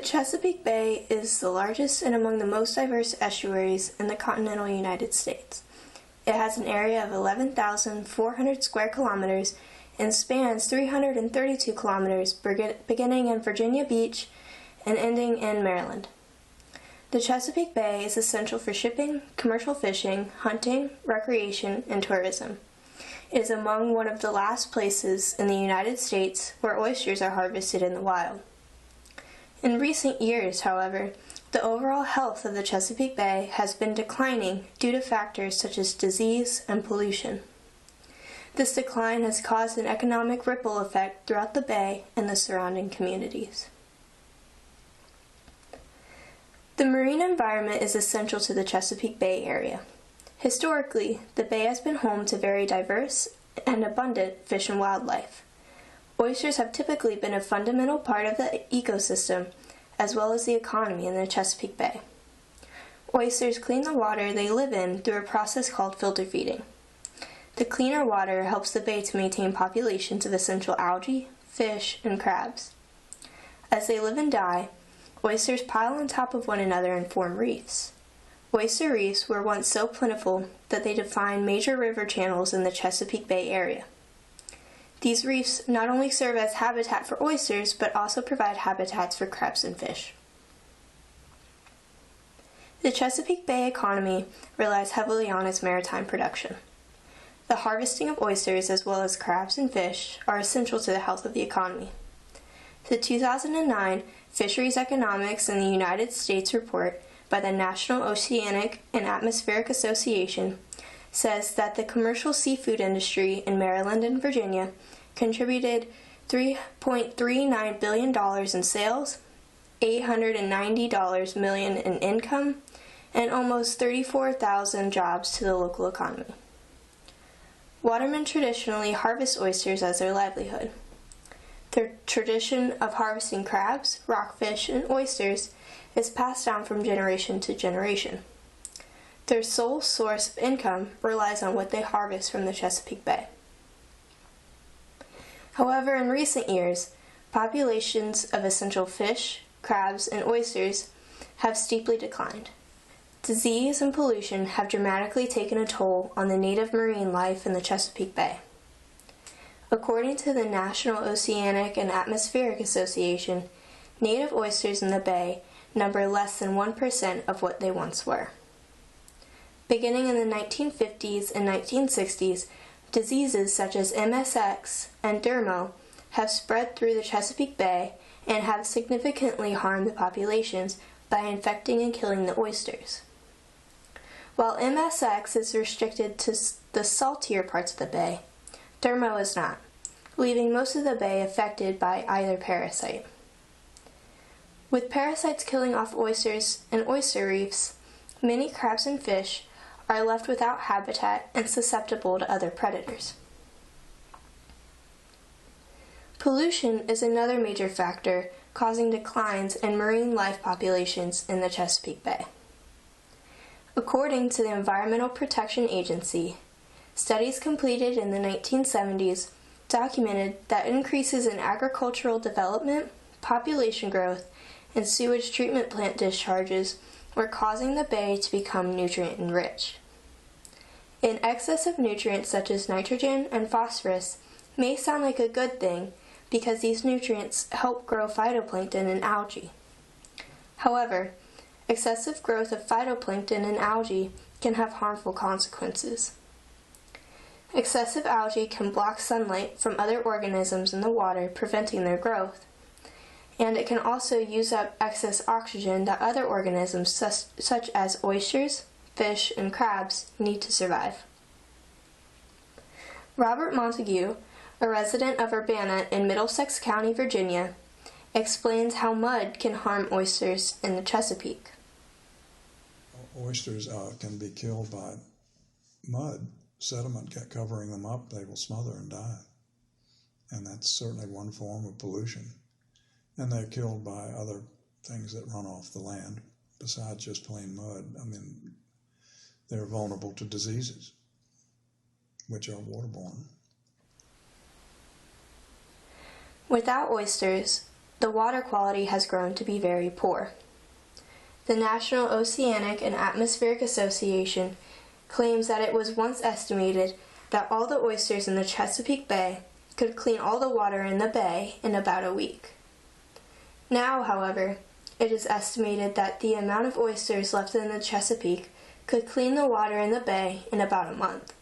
Chesapeake Bay is the largest and among the most diverse estuaries in the continental United States. It has an area of 11,400 square kilometers and spans 332 kilometers, beginning in Virginia Beach and ending in Maryland. The Chesapeake Bay is essential for shipping, commercial fishing, hunting, recreation, and tourism. It is among one of the last places in the United States where oysters are harvested in the wild. In recent years, however, the overall health of the Chesapeake Bay has been declining due to factors such as disease and pollution. This decline has caused an economic ripple effect throughout the bay and the surrounding communities. The marine environment is essential to the Chesapeake Bay area. Historically, the bay has been home to very diverse and abundant fish and wildlife. Oysters have typically been a fundamental part of the ecosystem as well as the economy in the Chesapeake Bay. Oysters clean the water they live in through a process called filter feeding. The cleaner water helps the bay to maintain populations of essential algae, fish, and crabs. As they live and die, oysters pile on top of one another and form reefs. Oyster reefs were once so plentiful that they define major river channels in the Chesapeake Bay area. These reefs not only serve as habitat for oysters, but also provide habitats for crabs and fish. The Chesapeake Bay economy relies heavily on its maritime production. The harvesting of oysters as well as crabs and fish are essential to the health of the economy. The 2009 Fisheries Economics in the United States report by the National Oceanic and Atmospheric Association says that the commercial seafood industry in Maryland and Virginia contributed $3.39 billion in sales, $890 million in income, and almost 34,000 jobs to the local economy. Watermen traditionally harvest oysters as their livelihood. Their tradition of harvesting crabs, rockfish, and oysters is passed down from generation to generation. Their sole source of income relies on what they harvest from the Chesapeake Bay. However, in recent years, populations of essential fish, crabs, and oysters have steeply declined. Disease and pollution have dramatically taken a toll on the native marine life in the Chesapeake Bay. According to the National Oceanic and Atmospheric Association, native oysters in the bay number less than 1% of what they once were. Beginning in the 1950s and 1960s, diseases such as MSX and dermo have spread through the Chesapeake Bay and have significantly harmed the populations by infecting and killing the oysters. While MSX is restricted to the saltier parts of the bay, dermo is not, leaving most of the bay affected by either parasite. With parasites killing off oysters and oyster reefs, many crabs and fish are left without habitat and susceptible to other predators. Pollution is another major factor causing declines in marine life populations in the Chesapeake Bay. According to the Environmental Protection Agency, studies completed in the 1970s documented that increases in agricultural development, population growth, and sewage treatment plant discharges were causing the bay to become nutrient-enriched. An excess of nutrients such as nitrogen and phosphorus may sound like a good thing because these nutrients help grow phytoplankton and algae. However, excessive growth of phytoplankton and algae can have harmful consequences. Excessive algae can block sunlight from other organisms in the water, preventing their growth. And it can also use up excess oxygen that other organisms such as oysters, fish, and crabs need to survive. Robert Montague, a resident of Urbana in Middlesex County, Virginia, explains how mud can harm oysters in the Chesapeake. Oysters can be killed by mud. Sediment covering them up, they will smother and die. And that's certainly one form of pollution. And they're killed by other things that run off the land besides just plain mud. I mean, they're vulnerable to diseases, which are waterborne. Without oysters, the water quality has grown to be very poor. The National Oceanic and Atmospheric Association claims that it was once estimated that all the oysters in the Chesapeake Bay could clean all the water in the bay in about a week. Now, however, it is estimated that the amount of oysters left in the Chesapeake could clean the water in the bay in about a month.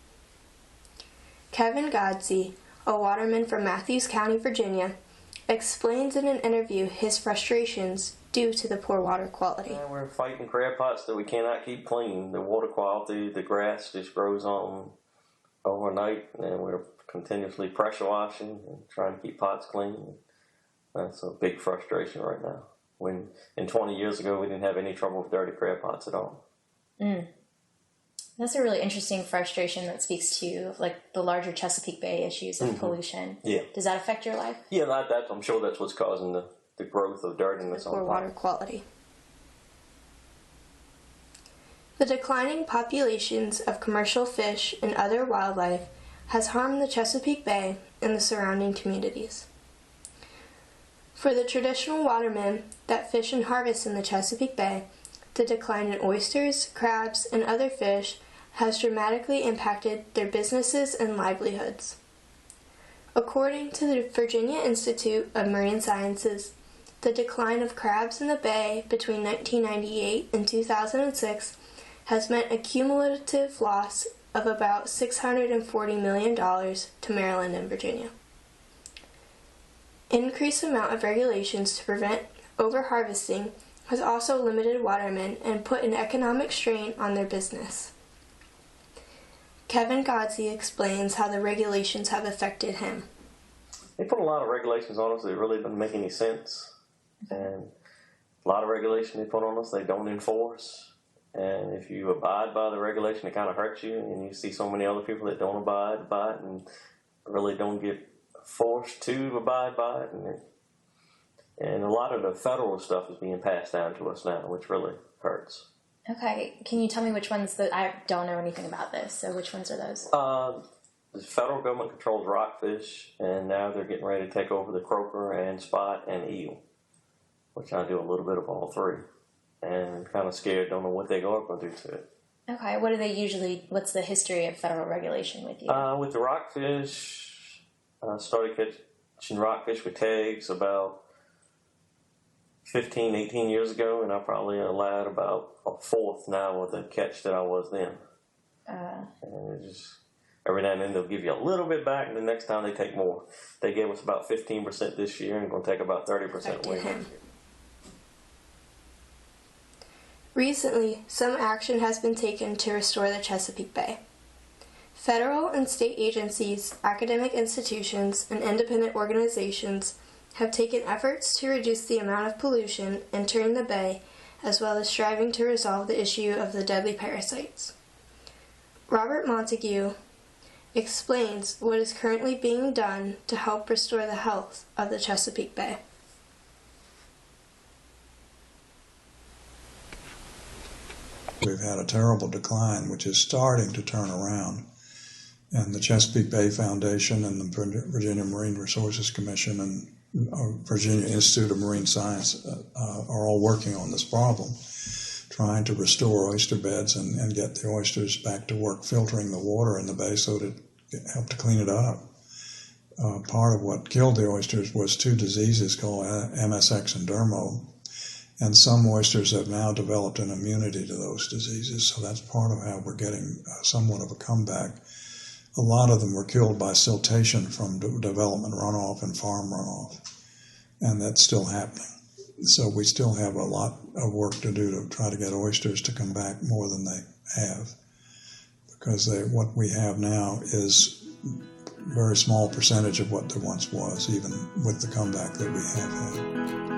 Kevin Godsey, a waterman from Mathews County, Virginia, explains in an interview his frustrations due to the poor water quality. We're fighting crab pots that we cannot keep clean. The water quality, the grass just grows on overnight, and we're continuously pressure washing and trying to keep pots clean. That's a big frustration right now. When 20 years ago we didn't have any trouble with dirty crab pots at all. That's a really interesting frustration that speaks to like the larger Chesapeake Bay issues of pollution. Yeah. Does that affect your life? Yeah, I'm sure that's what's causing the growth of dirtiness on poor water quality. The declining populations of commercial fish and other wildlife has harmed the Chesapeake Bay and the surrounding communities. For the traditional watermen that fish and harvest in the Chesapeake Bay, the decline in oysters, crabs, and other fish has dramatically impacted their businesses and livelihoods. According to the Virginia Institute of Marine Sciences, the decline of crabs in the bay between 1998 and 2006 has meant a cumulative loss of about $640 million to Maryland and Virginia. Increased amount of regulations to prevent overharvesting has also limited watermen and put an economic strain on their business. Kevin Godsey explains how the regulations have affected him. They put a lot of regulations on us that really don't make any sense. And a lot of regulation they put on us they don't enforce. And if you abide by the regulation, it kind of hurts you. And you see so many other people that don't abide by it and really don't get forced to abide by it. And a lot of the federal stuff is being passed down to us now, which really hurts. Okay. Can you tell me which ones that I don't know anything about this? So which ones are those? The federal government controls rockfish, and now they're getting ready to take over the croaker and spot and eel, which I do a little bit of all three. And kind of scared, don't know what they're going to do to it. Okay. What do they usually, what's the history of federal regulation with you? With the rockfish, I started catching rockfish with tags about 15, 18 years ago, and I probably allowed about a fourth now with the catch that I was then. And it just, every now and then they'll give you a little bit back, and the next time they take more. They gave us about 15% this year, and going to take about 30% away next year. Recently, some action has been taken to restore the Chesapeake Bay. Federal and state agencies, academic institutions, and independent organizations have taken efforts to reduce the amount of pollution entering the bay, as well as striving to resolve the issue of the deadly parasites. Robert Montague explains what is currently being done to help restore the health of the Chesapeake Bay. We've had a terrible decline, which is starting to turn around. And the Chesapeake Bay Foundation and the Virginia Marine Resources Commission and Virginia Institute of Marine Science are all working on this problem, trying to restore oyster beds and get the oysters back to work filtering the water in the bay so that it helped to clean it up. Part of what killed the oysters was two diseases called MSX and dermo, and some oysters have now developed an immunity to those diseases, so that's part of how we're getting somewhat of a comeback. A lot of them were killed by siltation from development runoff and farm runoff, and that's still happening. So we still have a lot of work to do to try to get oysters to come back more than they have, because what we have now is a very small percentage of what there once was, even with the comeback that we have had.